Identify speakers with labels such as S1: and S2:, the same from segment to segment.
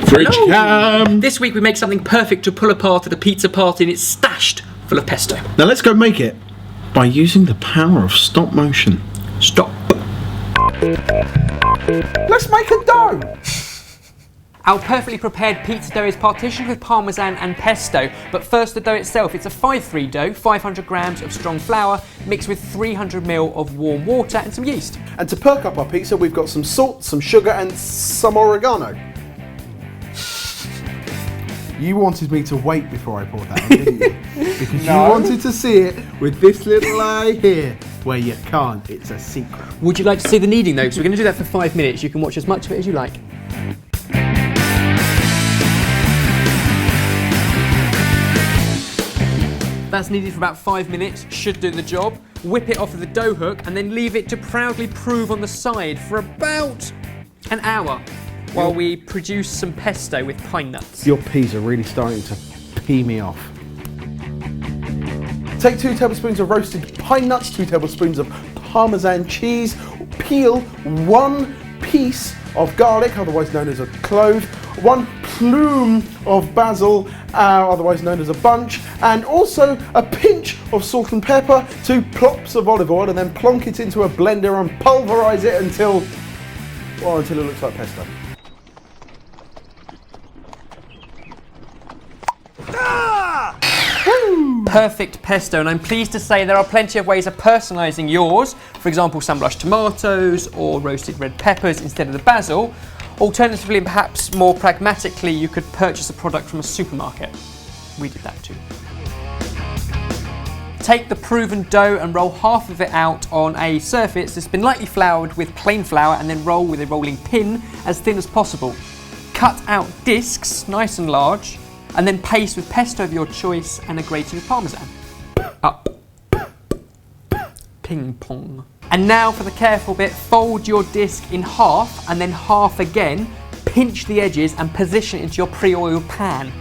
S1: Fridge cam!
S2: This week we make something perfect to pull apart at a pizza party, and it's stashed full of pesto.
S1: Now let's go make it by using the power of stop motion.
S2: Stop.
S1: Let's make a dough!
S2: Our perfectly prepared pizza dough is partitioned with parmesan and pesto, but first the dough itself. It's a 5-3 dough, 500 grams of strong flour, mixed with 300 ml of warm water and some yeast.
S3: And to perk up our pizza, we've got some salt, some sugar and some oregano. You wanted me to wait before I poured that in, didn't you? Because you wanted to see it with this little eye here, where you can't. It's a secret.
S2: Would you like to see the kneading though? So we're going to do that for 5 minutes. You can watch as much of it as you like. That's kneaded for about 5 minutes, should do the job. Whip it off of the dough hook and then leave it to proudly prove on the side for about an hour while we produce some pesto with pine nuts.
S3: Your peas are really starting to pee me off. Take 2 tablespoons of roasted pine nuts, 2 tablespoons of Parmesan cheese, peel 1 piece of garlic, otherwise known as a clove, 1 plume of basil, otherwise known as a bunch, and also a pinch of salt and pepper, 2 plops of olive oil, and then plonk it into a blender and pulverise it until it looks like pesto.
S2: Perfect pesto, and I'm pleased to say there are plenty of ways of personalising yours. For example, sunblush tomatoes or roasted red peppers instead of the basil. Alternatively, and perhaps more pragmatically, you could purchase a product from a supermarket. We did that too. Take the proven dough and roll half of it out on a surface that's been lightly floured with plain flour, and then roll with a rolling pin as thin as possible. Cut out discs, nice and large, and then paste with pesto of your choice and a grating of parmesan. Up. Ping pong. And now for the careful bit, fold your disc in half and then half again, pinch the edges and position it into your pre-oiled pan.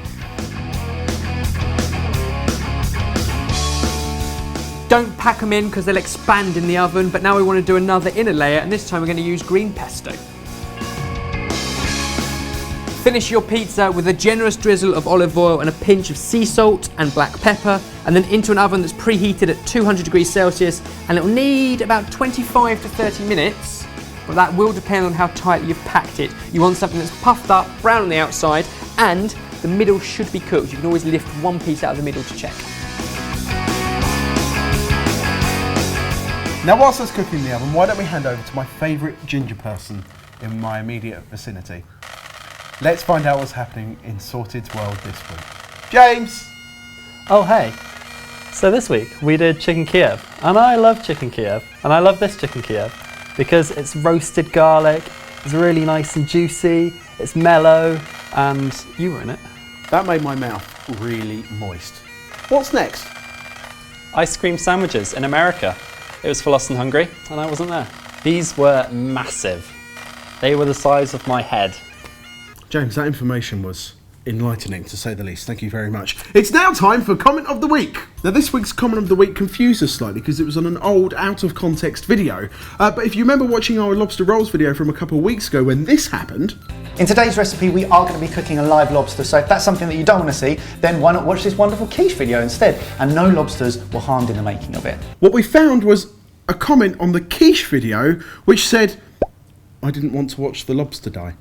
S2: Don't pack them in because they'll expand in the oven, but now we want to do another inner layer, and this time we're going to use green pesto. Finish your pizza with a generous drizzle of olive oil and a pinch of sea salt and black pepper, and then into an oven that's preheated at 200 degrees Celsius, and it'll need about 25 to 30 minutes, but that will depend on how tightly you've packed it. You want something that's puffed up, brown on the outside, and the middle should be cooked. You can always lift one piece out of the middle to check.
S3: Now whilst that's cooking in the oven, why don't we hand over to my favourite ginger person in my immediate vicinity. Let's find out what's happening in Sorted's world this week. James!
S4: Oh hey, so this week we did chicken Kiev, and I love chicken Kiev, and I love this chicken Kiev because it's roasted garlic, it's really nice and juicy, it's mellow, and you were in it.
S3: That made my mouth really moist. What's next?
S4: Ice cream sandwiches in America. It was for Lost and Hungry, and I wasn't there. These were massive. They were the size of my head.
S3: James, that information was enlightening, to say the least. Thank you very much. It's now time for Comment of the Week. Now, this week's Comment of the Week confused us slightly because it was on an old, out-of-context video. But if you remember watching our lobster rolls video from a couple of weeks ago when this happened...
S5: In today's recipe, we are going to be cooking a live lobster, so if that's something that you don't want to see, then why not watch this wonderful quiche video instead? And no lobsters were harmed in the making of it.
S3: What we found was a comment on the quiche video which said, I didn't want to watch the lobster die.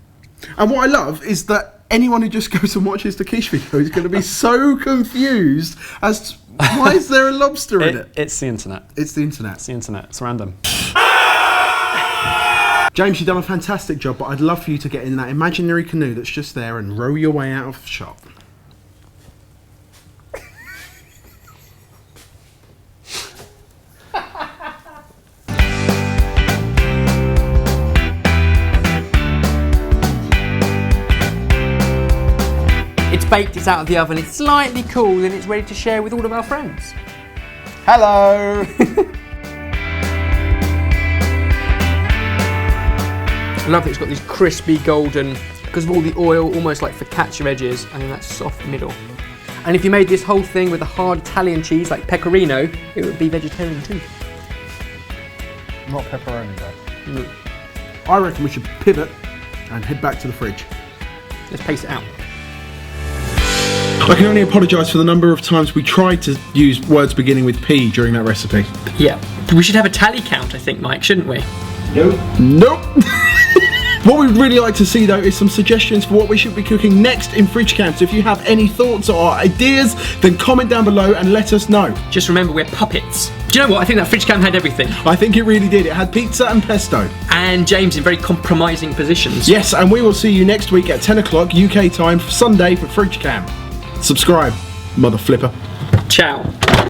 S3: And what I love is that anyone who just goes and watches the quiche video is going to be so confused as to why is there a lobster in it?
S4: It's the internet.
S3: It's the internet.
S4: It's the internet. It's random.
S3: James, you've done a fantastic job, but I'd love for you to get in that imaginary canoe that's just there and row your way out of the shop.
S2: It's baked, it's out of the oven, it's slightly cool, and it's ready to share with all of our friends.
S3: Hello!
S2: I love that it's got these crispy golden, because of all the oil, almost like focaccia edges, and then that soft middle. And if you made this whole thing with a hard Italian cheese like pecorino, it would be vegetarian too.
S3: Not pepperoni though. I reckon we should pivot and head back to the fridge.
S2: let's pace it out.
S1: I can only apologise for the number of times we tried to use words beginning with P during that recipe.
S2: Yeah. We should have a tally count, I think, Mike, shouldn't we?
S1: Nope. What we'd really like to see though is some suggestions for what we should be cooking next in Fridge Cam. So if you have any thoughts or ideas, then comment down below and let us know.
S2: Just remember, we're puppets. Do you know what? I think that Fridge Cam had everything.
S1: I think it really did. It had pizza and pesto.
S2: And James in very compromising positions.
S1: Yes, and we will see you next week at 10 o'clock UK time, Sunday, for Fridge Cam. Subscribe, mother flipper.
S2: Ciao.